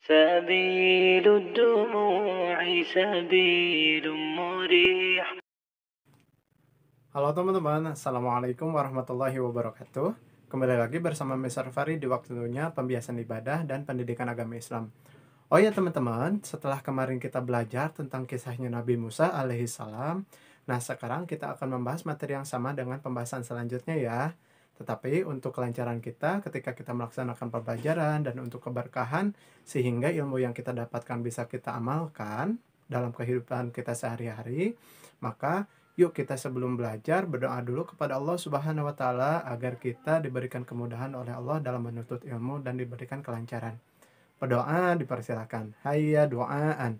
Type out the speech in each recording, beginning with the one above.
سبيل الدموع سبيل مريح. Halo teman-teman, Assalamualaikum warahmatullahi wabarakatuh. Kembali lagi bersama Mr. Fari di waktunya pembiasan ibadah dan pendidikan agama Islam. Oh ya teman-teman, setelah kemarin kita belajar tentang kisahnya Nabi Musa alaihissalam, nah sekarang kita akan membahas materi yang sama dengan pembahasan selanjutnya ya. Tetapi untuk kelancaran kita ketika kita melaksanakan pembelajaran dan untuk keberkahan sehingga ilmu yang kita dapatkan bisa kita amalkan dalam kehidupan kita sehari-hari, maka yuk kita sebelum belajar berdoa dulu kepada Allah Subhanahu wa taala agar kita diberikan kemudahan oleh Allah dalam menuntut ilmu dan diberikan kelancaran. Berdoa dipersilakan. Hayya doaan.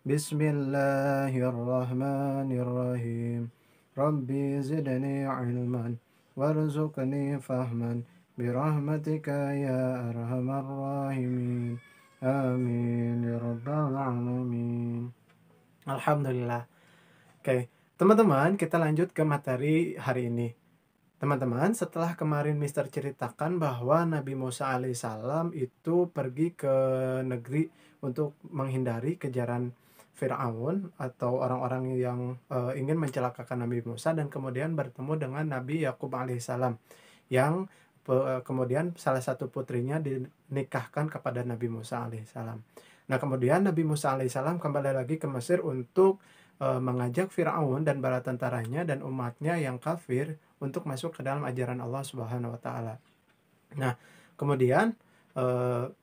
Bismillahirrahmanirrahim. Rabbi zidni ilman warzuqni fahman birahmatika ya arhamar rahimin. Amin ya rabbal alamin. Alhamdulillah. Oke, teman-teman, kita lanjut ke materi hari ini. Teman-teman, setelah kemarin Mister ceritakan bahwa Nabi Musa alaihissalam itu pergi ke negeri untuk menghindari kejaran Fir'aun atau orang-orang yang ingin mencelakakan Nabi Musa, dan kemudian bertemu dengan Nabi Yakub alaihissalam yang kemudian salah satu putrinya dinikahkan kepada Nabi Musa alaihissalam. Nah, kemudian Nabi Musa alaihissalam kembali lagi ke Mesir untuk mengajak Fir'aun dan bala tentaranya dan umatnya yang kafir untuk masuk ke dalam ajaran Allah Subhanahu wa taala. Nah, kemudian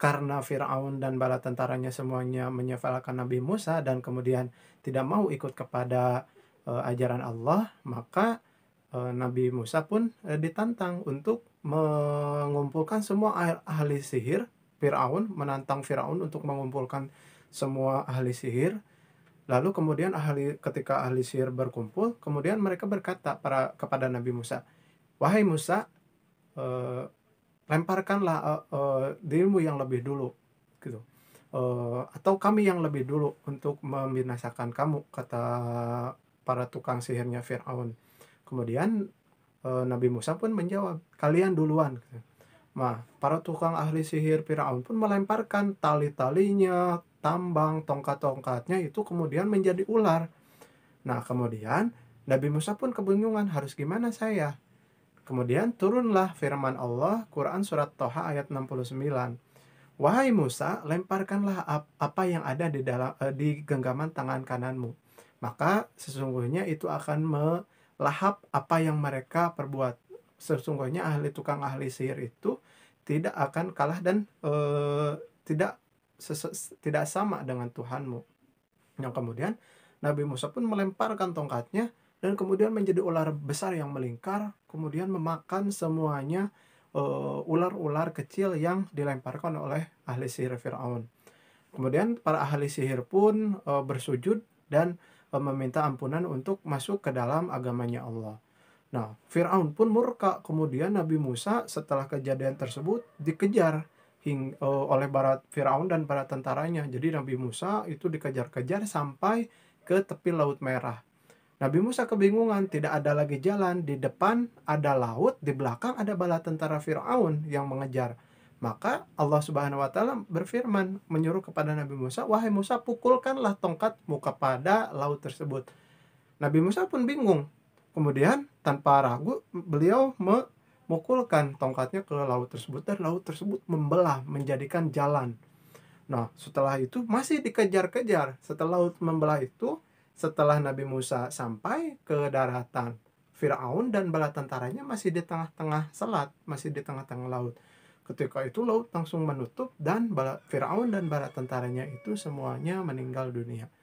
karena Fir'aun dan bala tentaranya semuanya menyepelekan Nabi Musa dan kemudian tidak mau ikut kepada ajaran Allah, maka Nabi Musa pun ditantang untuk mengumpulkan semua ahli sihir. Fir'aun menantang Fir'aun untuk mengumpulkan semua ahli sihir. Lalu kemudian ketika ahli sihir berkumpul, kemudian mereka berkata kepada Nabi Musa, "Wahai Musa, lemparkanlah dirimu yang lebih dulu, gitu. Atau kami yang lebih dulu untuk membinasakan kamu," kata para tukang sihirnya Fir'aun. Kemudian Nabi Musa pun menjawab, "Kalian duluan." Gitu. Nah, para tukang ahli sihir Firaun pun melemparkan tali-talinya, tambang, tongkat-tongkatnya itu kemudian menjadi ular. Nah, kemudian Nabi Musa pun kebingungan, harus gimana saya? Kemudian turunlah firman Allah, Quran Surat Toha ayat 69. "Wahai Musa, lemparkanlah apa yang ada di genggaman tangan kananmu. Maka sesungguhnya itu akan melahap apa yang mereka perbuat." Sesungguhnya tukang ahli sihir itu tidak akan kalah dan tidak sama dengan Tuhanmu. Yang kemudian Nabi Musa pun melemparkan tongkatnya dan kemudian menjadi ular besar yang melingkar, kemudian memakan semuanya ular-ular kecil yang dilemparkan oleh ahli sihir Fir'aun. Kemudian para ahli sihir pun bersujud dan meminta ampunan untuk masuk ke dalam agamanya Allah. Nah, Fir'aun pun murka. Kemudian Nabi Musa setelah kejadian tersebut dikejar oleh Fir'aun dan para tentaranya. Jadi Nabi Musa itu dikejar-kejar sampai ke tepi Laut Merah. Nabi Musa kebingungan, tidak ada lagi jalan. Di depan ada laut, di belakang ada bala tentara Fir'aun yang mengejar. Maka Allah Subhanahu wa taala berfirman, menyuruh kepada Nabi Musa, "Wahai Musa, pukulkanlah tongkatmu kepada laut tersebut." Nabi Musa pun bingung. Kemudian tanpa ragu beliau memukulkan tongkatnya ke laut tersebut dan laut tersebut membelah menjadikan jalan. Nah, setelah itu masih dikejar-kejar. Setelah laut membelah itu, setelah Nabi Musa sampai ke daratan, Firaun dan bala tentaranya masih di tengah-tengah selat, masih di tengah-tengah laut. Ketika itu laut langsung menutup dan Firaun dan bala tentaranya itu semuanya meninggal dunia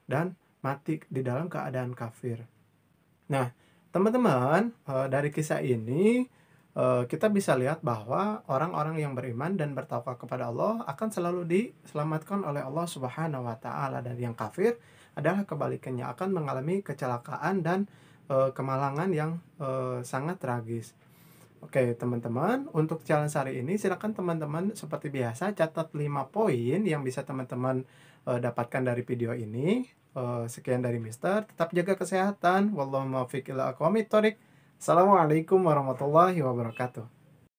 dan mati di dalam keadaan kafir. Nah, teman-teman, dari kisah ini kita bisa lihat bahwa orang-orang yang beriman dan bertakwa kepada Allah akan selalu diselamatkan oleh Allah Subhanahu wa taala, dan yang kafir adalah kebalikannya, akan mengalami kecelakaan dan kemalangan yang sangat tragis. Oke, teman-teman, untuk challenge hari ini silakan teman-teman seperti biasa catat 5 poin yang bisa teman-teman dapatkan dari video ini. Sekian dari Mister. Tetap jaga kesehatan. Wallahu muwaffiq ila aqwamit thoriq. Assalamualaikum warahmatullahi wabarakatuh.